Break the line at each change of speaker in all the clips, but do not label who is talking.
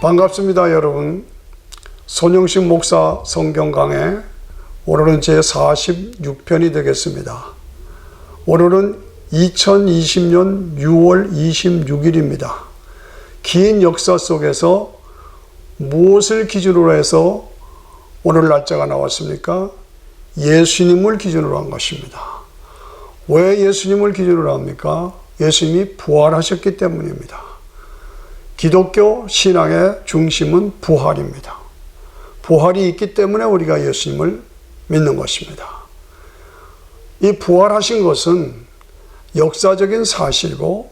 반갑습니다, 여러분. 손영식 목사 성경 강해 오늘은 제 46편이 되겠습니다. 오늘은 2020년 6월 26일입니다. 긴 역사 속에서 무엇을 기준으로 해서 오늘 날짜가 나왔습니까? 예수님을 기준으로 한 것입니다. 왜 예수님을 기준으로 합니까? 예수님이 부활하셨기 때문입니다. 기독교 신앙의 중심은 부활입니다. 부활이 있기 때문에 우리가 예수님을 믿는 것입니다. 이 부활하신 것은 역사적인 사실이고,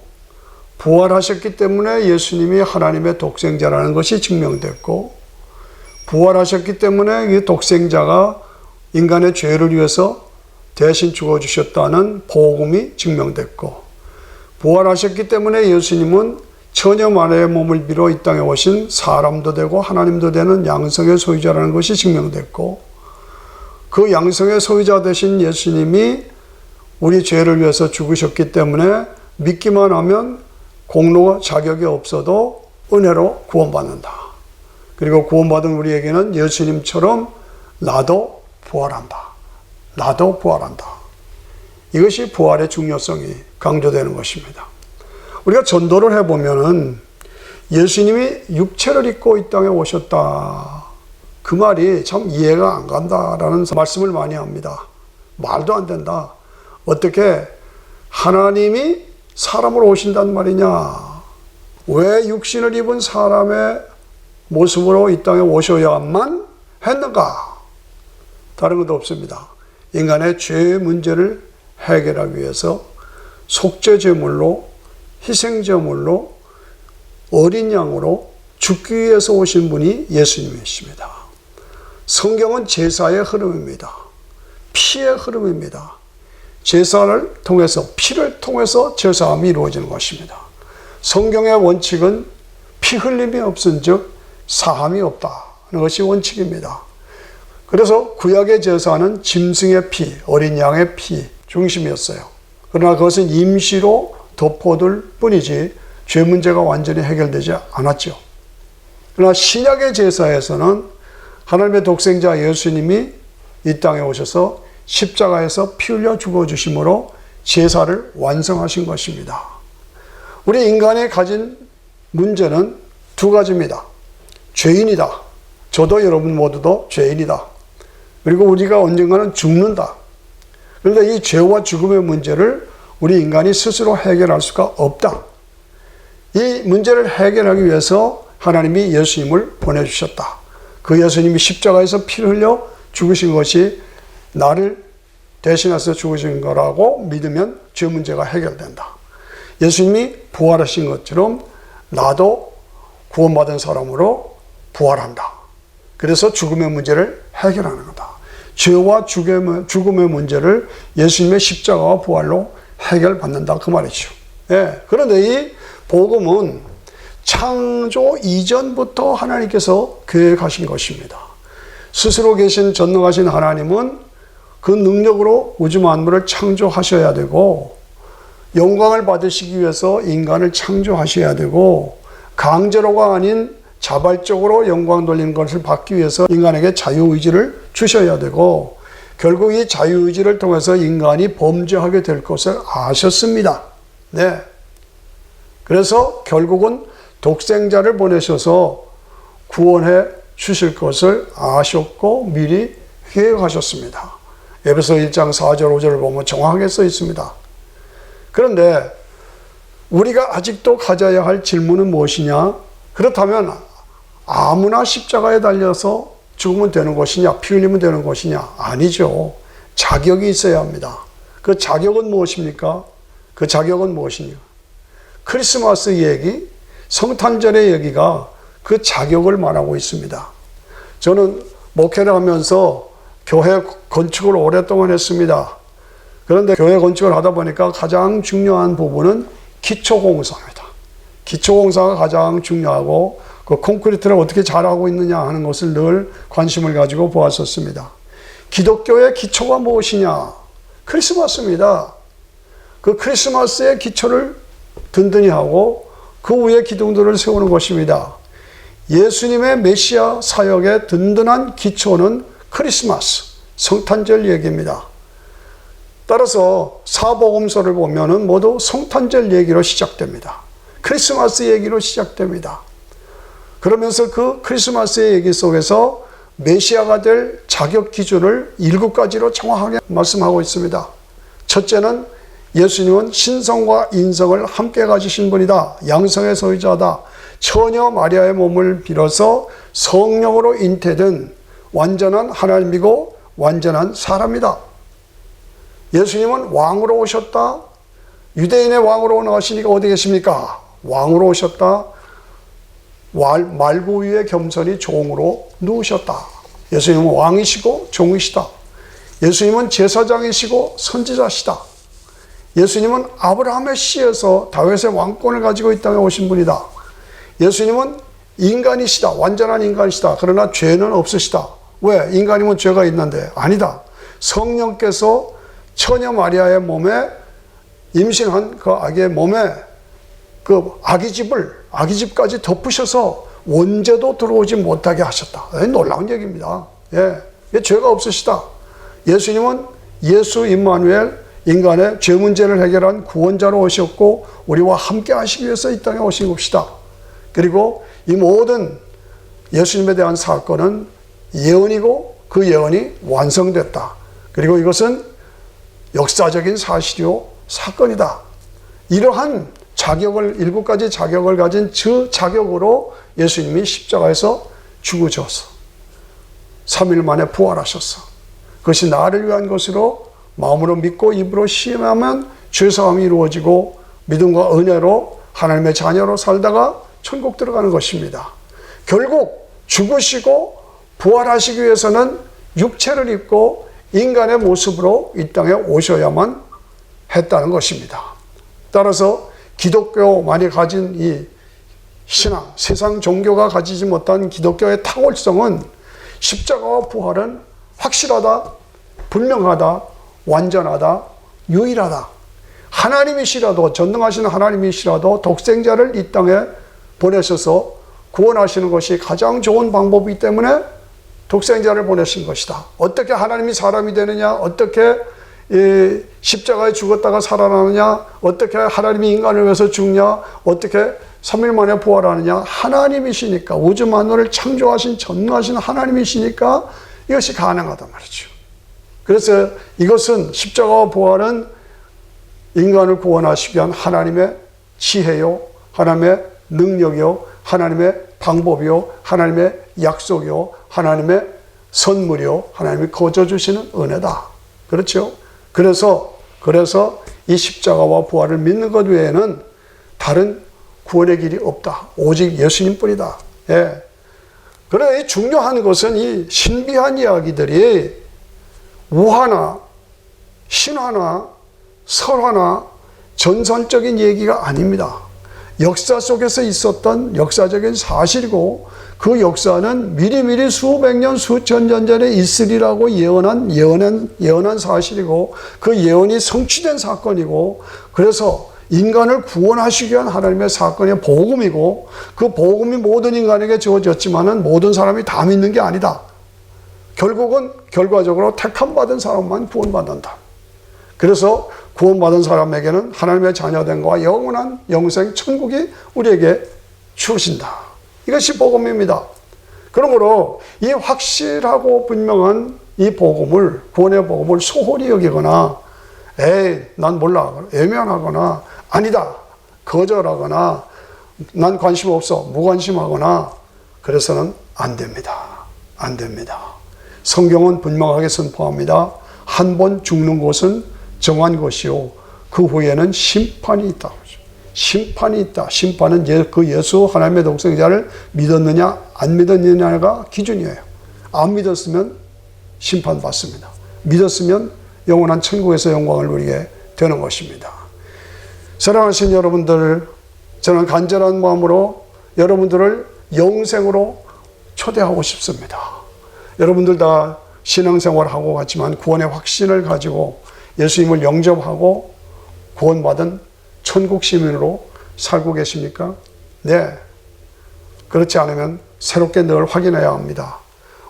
부활하셨기 때문에 예수님이 하나님의 독생자라는 것이 증명됐고, 부활하셨기 때문에 이 독생자가 인간의 죄를 위해서 대신 죽어주셨다는 복음이 증명됐고, 부활하셨기 때문에 예수님은 천여 만의 몸을 빌어 이 땅에 오신 사람도 되고 하나님도 되는 양성의 소유자라는 것이 증명됐고, 그 양성의 소유자 되신 예수님이 우리 죄를 위해서 죽으셨기 때문에 믿기만 하면 공로 자격이 없어도 은혜로 구원받는다. 그리고 구원받은 우리에게는 예수님처럼 나도 부활한다. 나도 부활한다. 이것이 부활의 중요성이 강조되는 것입니다. 우리가 전도를 해보면은 예수님이 육체를 입고 이 땅에 오셨다. 그 말이 참 이해가 안 간다라는 말씀을 많이 합니다. 말도 안 된다. 어떻게 하나님이 사람으로 오신단 말이냐? 왜 육신을 입은 사람의 모습으로 이 땅에 오셔야만 했는가? 다른 것도 없습니다. 인간의 죄 문제를 해결하기 위해서 속죄제물로, 희생제물로, 어린 양으로 죽기 위해서 오신 분이 예수님이십니다. 성경은 제사의 흐름입니다. 피의 흐름입니다. 제사를 통해서, 피를 통해서 제사함이 이루어지는 것입니다. 성경의 원칙은 피 흘림이 없은즉 사함이 없다는 것이 원칙입니다. 그래서 구약의 제사는 짐승의 피, 어린 양의 피 중심이었어요. 그러나 그것은 임시로 덮어둘 뿐이지 죄 문제가 완전히 해결되지 않았죠. 그러나 신약의 제사에서는 하나님의 독생자 예수님이 이 땅에 오셔서 십자가에서 피 흘려 죽어주심으로 제사를 완성하신 것입니다. 우리 인간이 가진 문제는 두 가지입니다. 죄인이다. 저도 여러분 모두도 죄인이다. 그리고 우리가 언젠가는 죽는다. 그런데 이 죄와 죽음의 문제를 우리 인간이 스스로 해결할 수가 없다. 이 문제를 해결하기 위해서 하나님이 예수님을 보내주셨다. 그 예수님이 십자가에서 피를 흘려 죽으신 것이 나를 대신해서 죽으신 거라고 믿으면 죄 문제가 해결된다. 예수님이 부활하신 것처럼 나도 구원받은 사람으로 부활한다. 그래서 죽음의 문제를 해결하는 거다. 죄와 죽음의 문제를 예수님의 십자가와 부활로 해결받는다. 그 말이죠. 예. 그런데 이 복음은 창조 이전부터 하나님께서 계획하신 것입니다. 스스로 계신 전능하신 하나님은 그 능력으로 우주 만물을 창조하셔야 되고, 영광을 받으시기 위해서 인간을 창조하셔야 되고, 강제로가 아닌 자발적으로 영광 돌리는 것을 받기 위해서 인간에게 자유의지를 주셔야 되고, 결국 이 자유의지를 통해서 인간이 범죄하게 될 것을 아셨습니다. 네. 그래서 결국은 독생자를 보내셔서 구원해 주실 것을 아셨고 미리 계획하셨습니다. 에베소 1장 4절 5절을 보면 정확하게 써 있습니다. 그런데 우리가 아직도 가져야 할 질문은 무엇이냐? 그렇다면 아무나 십자가에 달려서 죽으면 되는 것이냐? 피 흘리면 되는 것이냐? 아니죠. 자격이 있어야 합니다. 그 자격은 무엇입니까? 그 자격은 무엇이냐? 크리스마스 얘기, 성탄절의 얘기가 그 자격을 말하고 있습니다. 저는 목회를 하면서 교회 건축을 오랫동안 했습니다. 그런데 교회 건축을 하다 보니까 가장 중요한 부분은 기초공사입니다. 기초공사가 가장 중요하고, 그 콘크리트를 어떻게 잘하고 있느냐 하는 것을 늘 관심을 가지고 보았었습니다. 기독교의 기초가 무엇이냐? 크리스마스입니다. 그 크리스마스의 기초를 든든히 하고 그 위에 기둥들을 세우는 것입니다. 예수님의 메시아 사역의 든든한 기초는 크리스마스, 성탄절 얘기입니다. 따라서 사복음서를 보면은 모두 성탄절 얘기로 시작됩니다. 크리스마스 얘기로 시작됩니다. 그러면서 그 크리스마스의 얘기 속에서 메시아가 될 자격 기준을 7가지로 정확하게 말씀하고 있습니다. 첫째는 예수님은 신성과 인성을 함께 가지신 분이다. 양성의 소유자다. 처녀 마리아의 몸을 빌어서 성령으로 잉태된 완전한 하나님이고 완전한 사람이다. 예수님은 왕으로 오셨다. 유대인의 왕으로 나오시니까 어디 계십니까? 왕으로 오셨다. 말구 위에 겸손히 종으로 누우셨다. 예수님은 왕이시고 종이시다. 예수님은 제사장이시고 선지자시다. 예수님은 아브라함의 씨에서 다윗의 왕권을 가지고 이 땅에 오신 분이다. 예수님은 인간이시다. 완전한 인간이시다. 그러나 죄는 없으시다. 왜? 인간이면 죄가 있는데. 아니다. 성령께서 처녀 마리아의 몸에 임신한 그 아기의 몸에 그 아기집까지 덮으셔서 원죄도 들어오지 못하게 하셨다. 놀라운 얘기입니다. 예, 죄가 없으시다. 예수님은 예수 임마누엘, 인간의 죄 문제를 해결한 구원자로 오셨고 우리와 함께 하시기 위해서 이 땅에 오신 것이다. 그리고 이 모든 예수님에 대한 사건은 예언이고 그 예언이 완성됐다. 그리고 이것은 역사적인 사실이요 사건이다. 이러한 자격을 7가지 자격을 가진 그 자격으로 예수님이 십자가에서 죽으셔서 3일 만에 부활하셨어. 그것이 나를 위한 것으로 마음으로 믿고 입으로 시인하면 죄사함이 이루어지고 믿음과 은혜로 하나님의 자녀로 살다가 천국 들어가는 것입니다. 결국 죽으시고 부활하시기 위해서는 육체를 입고 인간의 모습으로 이 땅에 오셔야만 했다는 것입니다. 따라서 기독교만이 가진 이 신앙, 세상 종교가 가지지 못한 기독교의 탁월성은 십자가와 부활은 확실하다, 분명하다, 완전하다, 유일하다. 하나님이시라도, 전능하신 하나님이시라도 독생자를 이 땅에 보내셔서 구원하시는 것이 가장 좋은 방법이기 때문에 독생자를 보내신 것이다. 어떻게 하나님이 사람이 되느냐, 어떻게 십자가에 죽었다가 살아나느냐, 어떻게 하나님이 인간을 위해서 죽냐, 어떻게 3일 만에 부활하느냐. 하나님이시니까, 우주 만물을 창조하신 전능하신 하나님이시니까 이것이 가능하단 말이죠. 그래서 이것은 십자가와 부활은 인간을 구원하시기 위한 하나님의 지혜요, 하나님의 능력이요, 하나님의 방법이요, 하나님의 약속이요, 하나님의 선물이요, 하나님이 거저주시는 은혜다. 그렇죠? 그래서 이 십자가와 부활을 믿는 것 외에는 다른 구원의 길이 없다. 오직 예수님뿐이다. 예. 그러나 이 중요한 것은 이 신비한 이야기들이 우화나 신화나 설화나 전설적인 얘기가 아닙니다. 역사 속에서 있었던 역사적인 사실이고 그 역사는 미리미리 수백 년, 수천 년 전에 있으리라고 예언한 사실이고 그 예언이 성취된 사건이고 그래서 인간을 구원하시기 위한 하나님의 사건의 복음이고 그 복음이 모든 인간에게 주어졌지만은 모든 사람이 다 믿는 게 아니다. 결과적으로 택함받은 사람만 구원받는다. 그래서 구원받은 사람에게는 하나님의 자녀된 것과 영원한 영생 천국이 우리에게 주어진다. 이것이 복음입니다. 그러므로 이 확실하고 분명한 이 복음을, 구원의 복음을 소홀히 여기거나 난 몰라, 애매하거나 아니다, 거절하거나 난 관심 없어, 무관심하거나 그래서는 안 됩니다. 안 됩니다. 성경은 분명하게 선포합니다. 한 번 죽는 것은 정한 것이요 그 후에는 심판이 있다. 심판이 있다. 심판은 그 예수 하나님의 독생자를 믿었느냐 안 믿었느냐가 기준이에요. 안 믿었으면 심판받습니다. 믿었으면 영원한 천국에서 영광을 누리게 되는 것입니다. 사랑하신 여러분들, 저는 간절한 마음으로 여러분들을 영생으로 초대하고 싶습니다. 여러분들 다 신앙생활하고 갔지만 구원의 확신을 가지고 예수님을 영접하고 구원받은 천국 시민으로 살고 계십니까? 네. 그렇지 않으면 새롭게 늘 확인해야 합니다.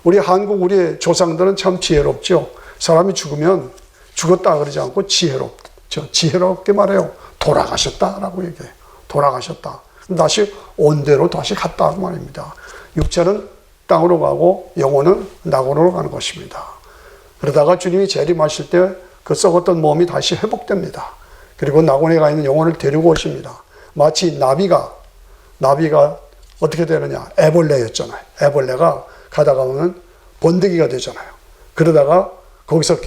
우리 한국, 우리 조상들은 참 지혜롭죠. 사람이 죽으면 죽었다 그러지 않고 지혜롭게 말해요. 돌아가셨다라고 얘기해요. 돌아가셨다. 다시 온대로 다시 갔다 그 말입니다. 육체는 땅으로 가고 영혼은 낙원으로 가는 것입니다. 그러다가 주님이 재림하실 때 그 썩었던 몸이 다시 회복됩니다. 그리고 낙원에 가 있는 영혼을 데리고 오십니다. 마치 나비가 어떻게 되느냐? 애벌레였잖아요. 애벌레가 가다가 보면 번데기가 되잖아요. 그러다가 거기서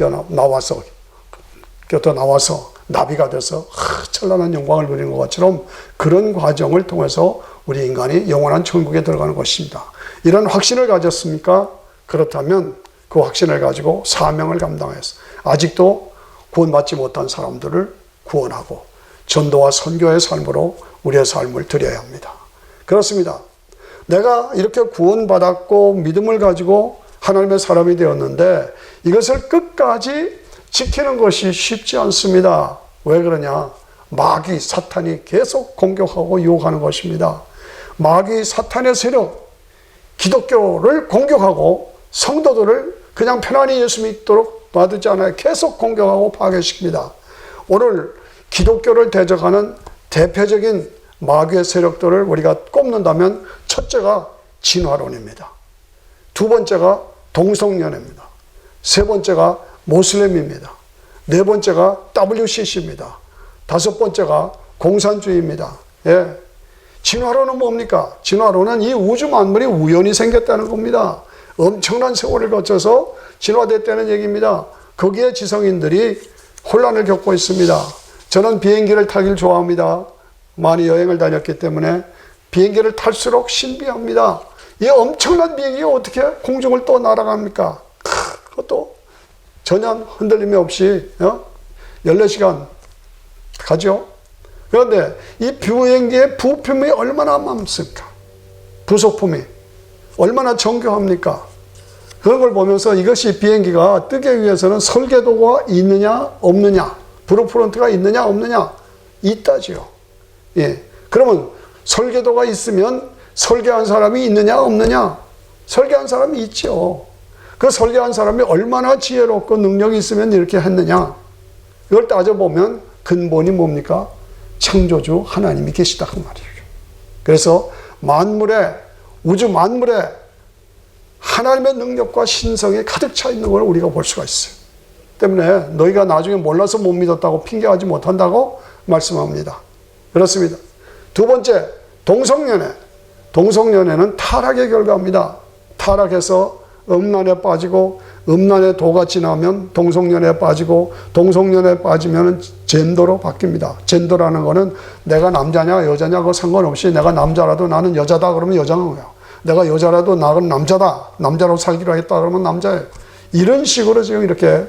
나와서 나비가 돼서 찬란한 영광을 누리는 것처럼 그런 과정을 통해서 우리 인간이 영원한 천국에 들어가는 것입니다. 이런 확신을 가졌습니까? 그렇다면 그 확신을 가지고 사명을 감당해서 아직도 구원받지 못한 사람들을 구원하고 전도와 선교의 삶으로 우리의 삶을 드려야 합니다. 그렇습니다. 내가 이렇게 구원받았고 믿음을 가지고 하나님의 사람이 되었는데 이것을 끝까지 지키는 것이 쉽지 않습니다. 왜 그러냐? 마귀, 사탄이 계속 공격하고 유혹하는 것입니다. 마귀, 사탄의 세력, 기독교를 공격하고 성도들을 그냥 편안히 예수 믿도록 놔두지 않아요. 계속 공격하고 파괴시킵니다. 오늘 기독교를 대적하는 대표적인 마귀의 세력들을 우리가 꼽는다면 첫째가 진화론입니다. 두 번째가 동성연애입니다. 세 번째가 모슬렘입니다. 네 번째가 WCC입니다. 다섯 번째가 공산주의입니다. 예. 진화론은 뭡니까? 진화론은 이 우주 만물이 우연히 생겼다는 겁니다. 엄청난 세월을 거쳐서 진화됐다는 얘기입니다. 거기에 지성인들이 혼란을 겪고 있습니다. 저는 비행기를 타길 좋아합니다. 많이 여행을 다녔기 때문에 비행기를 탈수록 신비합니다. 이 엄청난 비행기가 어떻게 공중을 또 날아갑니까? 그것도 전혀 흔들림이 없이 14시간 가죠. 그런데 이 비행기의 부품이 얼마나 많습니까? 부속품이 얼마나 정교합니까? 그런 걸 보면서 이것이 비행기가 뜨기 위해서는 설계도가 있느냐 없느냐, 브루프런트가 있느냐 없느냐, 있다지요. 예. 그러면 설계도가 있으면 설계한 사람이 있느냐 없느냐? 설계한 사람이 있죠. 그 설계한 사람이 얼마나 지혜롭고 능력이 있으면 이렇게 했느냐? 이걸 따져보면 근본이 뭡니까? 창조주 하나님이 계시다 그 말이에요. 그래서 우주 만물에 하나님의 능력과 신성이 가득 차 있는 걸 우리가 볼 수가 있어요. 때문에 너희가 나중에 몰라서 못 믿었다고 핑계하지 못한다고 말씀합니다. 그렇습니다. 두 번째, 동성연애. 동성연애는 타락의 결과입니다. 타락해서 음란에 빠지고 음란의 도가 지나면 동성연애에 빠지고 동성연애에 빠지면 젠더로 바뀝니다. 젠더라는 거는 내가 남자냐 여자냐 그거 상관없이 내가 남자라도 나는 여자다 그러면 여자는 거예요. 내가 여자라도 나는 남자다. 남자로 살기로 했다 그러면 남자예요. 이런 식으로 지금 이렇게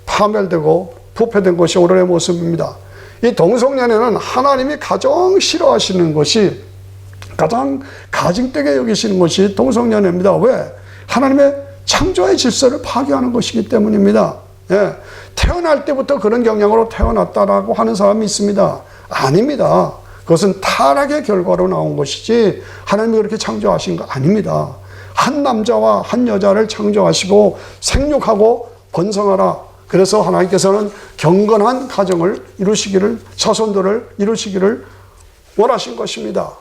파멸되고 부패된 것이 오늘의 모습입니다. 이 동성연애는 하나님이 가장 싫어하시는 것이 가장 가증되게 여기시는 것이 동성연애입니다. 왜? 하나님의 창조의 질서를 파괴하는 것이기 때문입니다. 예. 태어날 때부터 그런 경향으로 태어났다라고 하는 사람이 있습니다. 아닙니다. 그것은 타락의 결과로 나온 것이지 하나님이 그렇게 창조하신 거 아닙니다. 한 남자와 한 여자를 창조하시고 생육하고 번성하라. 그래서 하나님께서는 경건한 가정을 이루시기를, 자손들을 이루시기를 원하신 것입니다.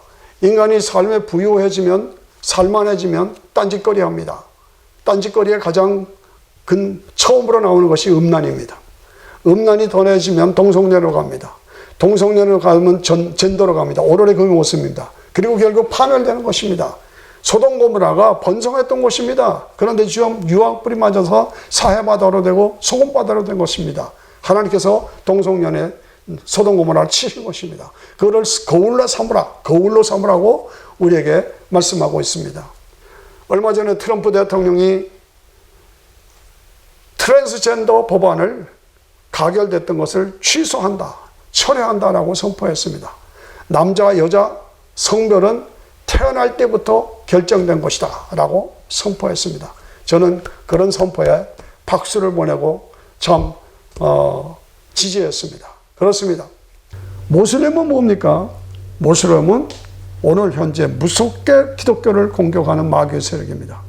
인간이 삶에 부유해지면, 살만해지면 딴짓거리 합니다. 딴짓거리의 가장 처음으로 나오는 것이 음란입니다. 음란이 덜해지면 동성연애로 갑니다. 동성연애로 가면 젠더로 갑니다. 오늘의 그 모습입니다. 그리고 결국 파멸되는 것입니다. 소돔 고모라가 번성했던 곳입니다. 그런데 지금 유황불이 맞아서 사해바다로 되고 소금바다로 된 것입니다. 하나님께서 동성연애 소돔 고모라를 치신 것입니다. 그거를 거울로 삼으라고 우리에게 말씀하고 있습니다. 얼마 전에 트럼프 대통령이 트랜스젠더 법안을 가결됐던 것을 취소한다, 철회한다라고 선포했습니다. 남자와 여자 성별은 태어날 때부터 결정된 것이다 라고 선포했습니다. 저는 그런 선포에 박수를 보내고 참 지지했습니다. 그렇습니다. 모슬렘은 뭡니까? 모슬렘은 오늘 현재 무섭게 기독교를 공격하는 마귀의 세력입니다.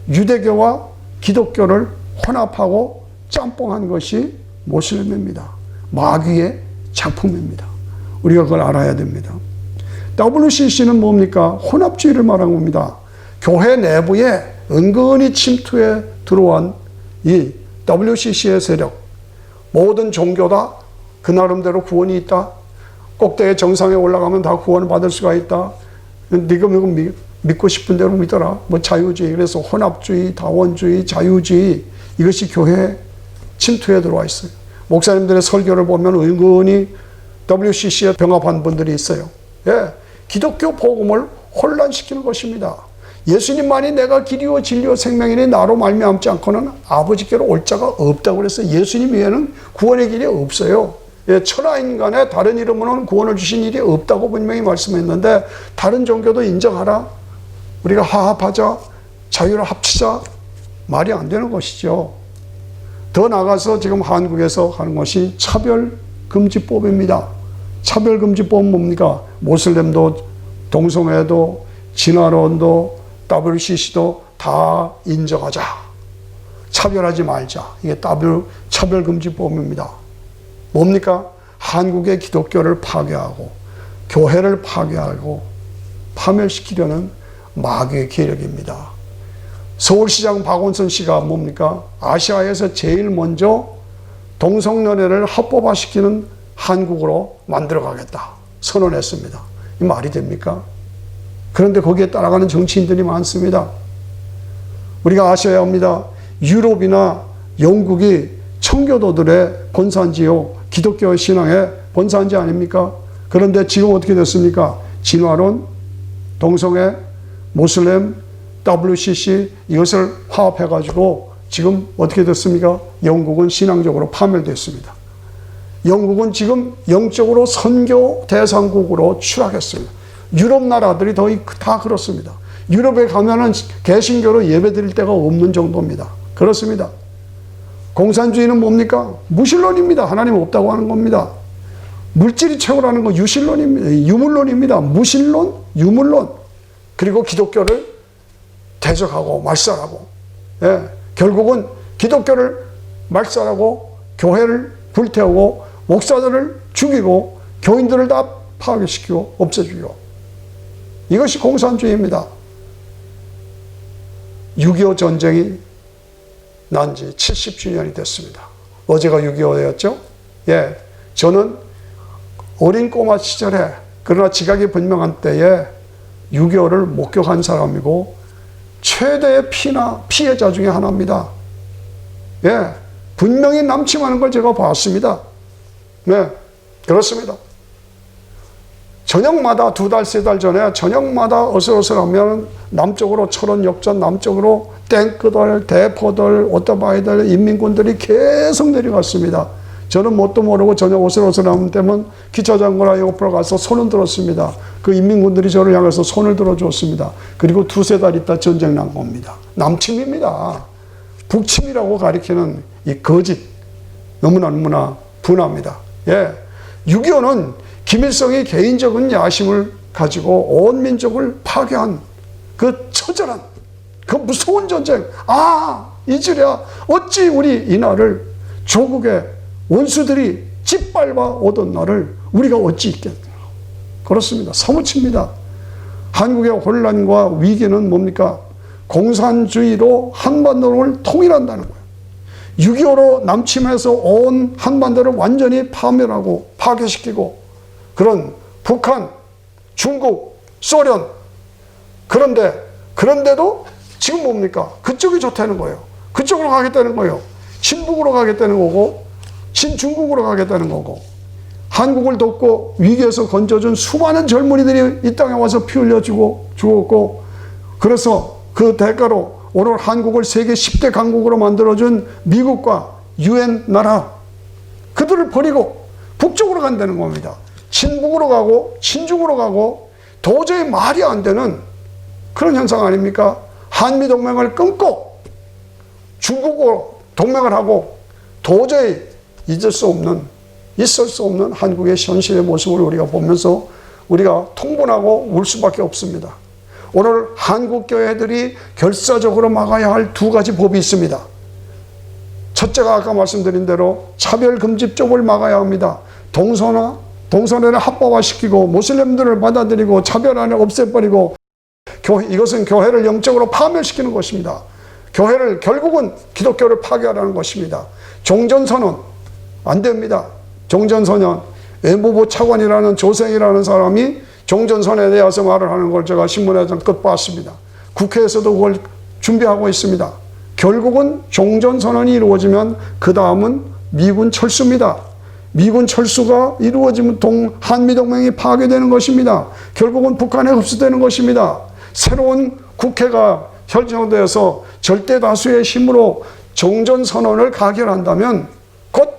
유대교와 기독교를 혼합하고 짬뽕한 것이 모슬림입니다. 마귀의 작품입니다. 우리가 그걸 알아야 됩니다. WCC는 뭡니까? 혼합주의를 말한 겁니다. 교회 내부에 은근히 침투해 들어온 이 WCC의 세력, 모든 종교다 그 나름대로 구원이 있다, 꼭대기 정상에 올라가면 다 구원을 받을 수가 있다, 네가 믿고 싶은 대로 믿어라, 뭐 자유주의, 그래서 혼합주의, 다원주의, 자유주의, 이것이 교회에 침투해 들어와 있어요. 목사님들의 설교를 보면 은근히 WCC에 병합한 분들이 있어요. 예, 기독교 복음을 혼란시키는 것입니다. 예수님만이 내가 길이요 진리요 생명이니 나로 말미암지 않고는 아버지께로 올 자가 없다고 그래서 예수님 외에는 구원의 길이 없어요. 예, 천하인간에 다른 이름으로는 구원을 주신 일이 없다고 분명히 말씀했는데, 다른 종교도 인정하라, 우리가 화합하자, 자유를 합치자, 말이 안 되는 것이죠. 더 나아가서 지금 한국에서 하는 것이 차별금지법입니다. 차별금지법은 뭡니까? 모슬렘도, 동성애도, 진화론도, WCC도 다 인정하자, 차별하지 말자. 이게 차별금지법입니다. 뭡니까? 한국의 기독교를 파괴하고 교회를 파괴하고 파멸시키려는 마귀의 계략입니다. 서울시장 박원순 씨가 뭡니까? 아시아에서 제일 먼저 동성연애를 합법화시키는 한국으로 만들어가겠다 선언했습니다. 이 말이 됩니까? 그런데 거기에 따라가는 정치인들이 많습니다. 우리가 아셔야 합니다. 유럽이나 영국이 청교도들의 본산지요, 기독교 신앙의 본산지 아닙니까? 그런데 지금 어떻게 됐습니까? 진화론, 동성애, 모슬렘, WCC 이것을 화합해가지고 지금 어떻게 됐습니까? 영국은 신앙적으로 파멸됐습니다. 영국은 지금 영적으로 선교 대상국으로 추락했습니다. 유럽 나라들이 다 그렇습니다. 유럽에 가면은 개신교로 예배 드릴 데가 없는 정도입니다. 그렇습니다. 공산주의는 뭡니까? 무신론입니다. 하나님 없다고 하는 겁니다. 물질이 최고라는 건 유물론입니다. 무신론, 유물론. 그리고 기독교를 대적하고 말살하고, 예, 결국은 기독교를 말살하고 교회를 불태우고 목사들을 죽이고 교인들을 다 파괴시키고 없애주고, 이것이 공산주의입니다. 6.25 전쟁이 난 지 70주년이 됐습니다. 어제가 6.25였죠? 예, 저는 어린 꼬마 시절에, 그러나 지각이 분명한 때에 6.25를 목격한 사람이고 최대의 피해자 중에 하나입니다. 예, 분명히 남침하는 걸 제가 봤습니다. 네, 그렇습니다. 저녁마다 2달, 3달 전에 저녁마다 어슬어슬하면 남쪽으로 철원역전, 남쪽으로 탱크들, 대포들, 오토바이들, 인민군들이 계속 내려갔습니다. 저는 뭣도 모르고 저녁 어슬어슬하면 때면 기차장고나 옆으로 가서 손을 들었습니다. 그 인민군들이 저를 향해서 손을 들어줬습니다. 그리고 2-3달 있다 전쟁 난 겁니다. 남침입니다. 북침이라고 가리키는 이 거짓, 너무나 분합니다. 예, 6.25는 김일성이 개인적인 야심을 가지고 온 민족을 파괴한 그 처절한, 그 무서운 전쟁. 이제야 어찌 우리 이날을 조국의 원수들이 짓밟아 오던 날을 우리가 어찌 있겠나. 그렇습니다. 사무칩니다. 한국의 혼란과 위기는 뭡니까? 공산주의로 한반도를 통일한다는 거예요. 6.25로 남침해서 온 한반도를 완전히 파멸하고 파괴시키고, 그런 북한, 중국, 소련, 그런데도 지금 뭡니까? 그쪽이 좋다는 거예요. 그쪽으로 가겠다는 거예요. 친북으로 가겠다는 거고, 친중국으로 가겠다는 거고, 한국을 돕고 위기에서 건져준 수많은 젊은이들이 이 땅에 와서 피 흘려주고 죽었고, 그래서 그 대가로 오늘 한국을 세계 10대 강국으로 만들어준 미국과 UN 나라, 그들을 버리고 북쪽으로 간다는 겁니다. 친북으로 가고 친중으로 가고 도저히 말이 안 되는 그런 현상 아닙니까? 한미동맹을 끊고 중국으로 동맹을 하고 도저히 있을 수 없는 한국의 현실의 모습을 우리가 보면서 우리가 통분하고 울 수밖에 없습니다. 오늘 한국 교회들이 결사적으로 막아야 할 두 가지 법이 있습니다. 첫째가 아까 말씀드린 대로 차별금지법을 막아야 합니다. 동성애를 합법화시키고 모슬림들을 받아들이고 차별안을 없애버리고 이것은 교회를 영적으로 파멸시키는 것입니다. 교회를 결국은 기독교를 파괴하라는 것입니다. 종전선언 안 됩니다. 종전선언 외무부 차관이라는 조생이라는 사람이 종전선언에 대해서 말을 하는 걸 제가 신문에서 끝봤습니다. 국회에서도 그걸 준비하고 있습니다. 결국은 종전선언이 이루어지면 그 다음은 미군 철수입니다. 미군 철수가 이루어지면 한미동맹이 파괴되는 것입니다. 결국은 북한에 흡수되는 것입니다. 새로운 국회가 결정되어서 절대 다수의 힘으로 종전선언을 가결한다면 곧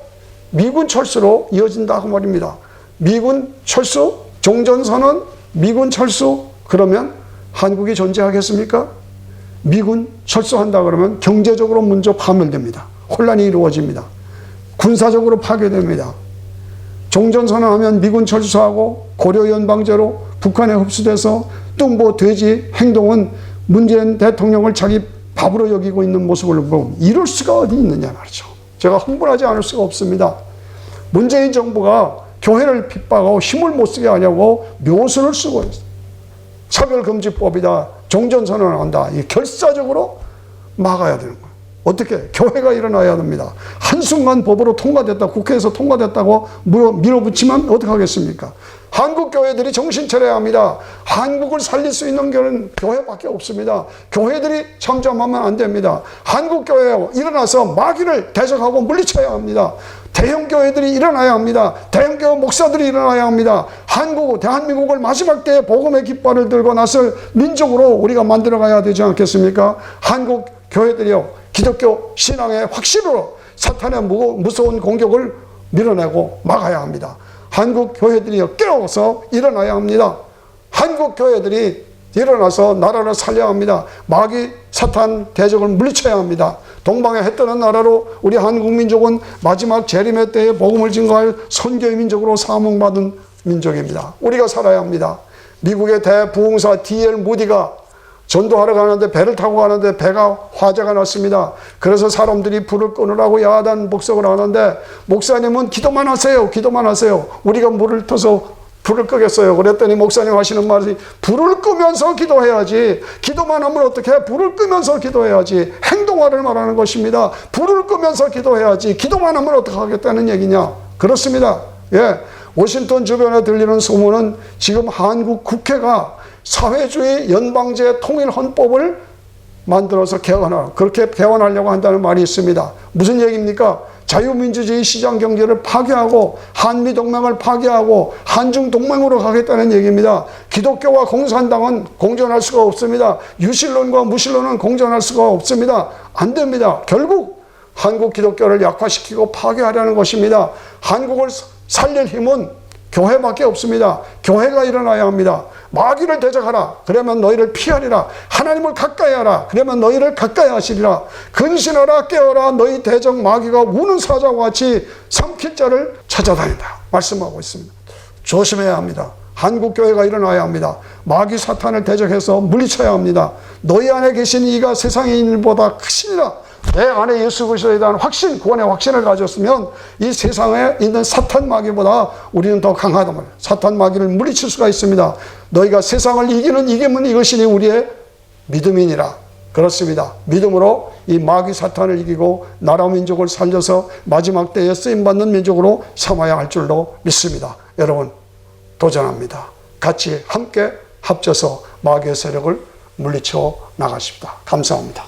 미군 철수로 이어진다고 말입니다. 미군 철수, 종전선언, 미군 철수, 그러면 한국이 존재하겠습니까? 미군 철수한다 그러면 경제적으로 먼저 파멸됩니다. 혼란이 이루어집니다. 군사적으로 파괴됩니다. 종전선언하면 미군 철수하고 고려연방제로 북한에 흡수돼서 뚱보 돼지 행동은 문재인 대통령을 자기 밥으로 여기고 있는 모습을 보면 이럴 수가 어디 있느냐 말이죠. 제가 흥분하지 않을 수가 없습니다. 문재인 정부가 교회를 핍박하고 힘을 못 쓰게 하려고 묘수를 쓰고 있어요. 차별금지법이다. 종전선언을 한다. 이 결사적으로 막아야 되는 거예요. 어떻게? 교회가 일어나야 됩니다. 한순간 법으로 통과됐다, 국회에서 통과됐다고 밀어붙이면 어떡하겠습니까? 한국 교회들이 정신 차려야 합니다. 한국을 살릴 수 있는 교회밖에 없습니다. 교회들이 잠잠하면 안 됩니다. 한국 교회 일어나서 마귀를 대적하고 물리쳐야 합니다. 대형 교회들이 일어나야 합니다. 대형 교회 목사들이 일어나야 합니다. 대한민국을 마지막 때에 복음의 깃발을 들고 나설 민족으로 우리가 만들어가야 되지 않겠습니까? 한국 교회들이요, 기독교 신앙의 확신으로 사탄의 무서운 공격을 밀어내고 막아야 합니다. 한국 교회들이 깨어서 일어나야 합니다. 한국 교회들이 일어나서 나라를 살려야 합니다. 마귀 사탄 대적을 물리쳐야 합니다. 동방에 해 뜨는 나라로 우리 한국 민족은 마지막 재림의 때에 복음을 증거할 선교의 민족으로 사명받은 민족입니다. 우리가 살아야 합니다. 미국의 대부흥사 D.L. 무디가 전도하러 가는데 배를 타고 가는데 배가 화재가 났습니다. 그래서 사람들이 불을 끄느라고 야단 복석을 하는데 목사님은 기도만 하세요. 기도만 하세요. 우리가 물을 터서 불을 끄겠어요. 그랬더니 목사님 하시는 말이 불을 끄면서 기도해야지. 기도만 하면 어떻게? 불을 끄면서 기도해야지. 행동화를 말하는 것입니다. 불을 끄면서 기도해야지. 기도만 하면 어떻게 하겠다는 얘기냐? 그렇습니다. 예. 워싱턴 주변에 들리는 소문은 지금 한국 국회가 사회주의 연방제 통일헌법을 만들어서 그렇게 개헌하려고 한다는 말이 있습니다. 무슨 얘기입니까? 자유민주주의 시장경제를 파괴하고 한미동맹을 파괴하고 한중동맹으로 가겠다는 얘기입니다. 기독교와 공산당은 공존할 수가 없습니다. 유신론과 무신론은 공존할 수가 없습니다. 안 됩니다. 결국 한국 기독교를 약화시키고 파괴하려는 것입니다. 한국을 살릴 힘은 교회밖에 없습니다. 교회가 일어나야 합니다. 마귀를 대적하라. 그러면 너희를 피하리라. 하나님을 가까이 하라. 그러면 너희를 가까이 하시리라. 근신하라. 깨어라. 너희 대적 마귀가 우는 사자와 같이 삼킬 자를 찾아다닌다. 말씀하고 있습니다. 조심해야 합니다. 한국 교회가 일어나야 합니다. 마귀 사탄을 대적해서 물리쳐야 합니다. 너희 안에 계신 이가 세상의 일보다 크시니라. 내 안에 예수 그리스도에 대한 확신, 구원의 확신을 가졌으면 이 세상에 있는 사탄 마귀보다 우리는 더 강하다 말이에요. 사탄 마귀를 물리칠 수가 있습니다. 너희가 세상을 이기는 이김은 이것이니 우리의 믿음이니라. 그렇습니다. 믿음으로 이 마귀 사탄을 이기고 나라 민족을 살려서 마지막 때에 쓰임받는 민족으로 삼아야 할 줄로 믿습니다. 여러분 도전합니다. 같이 함께 합쳐서 마귀의 세력을 물리쳐 나가십니다. 감사합니다.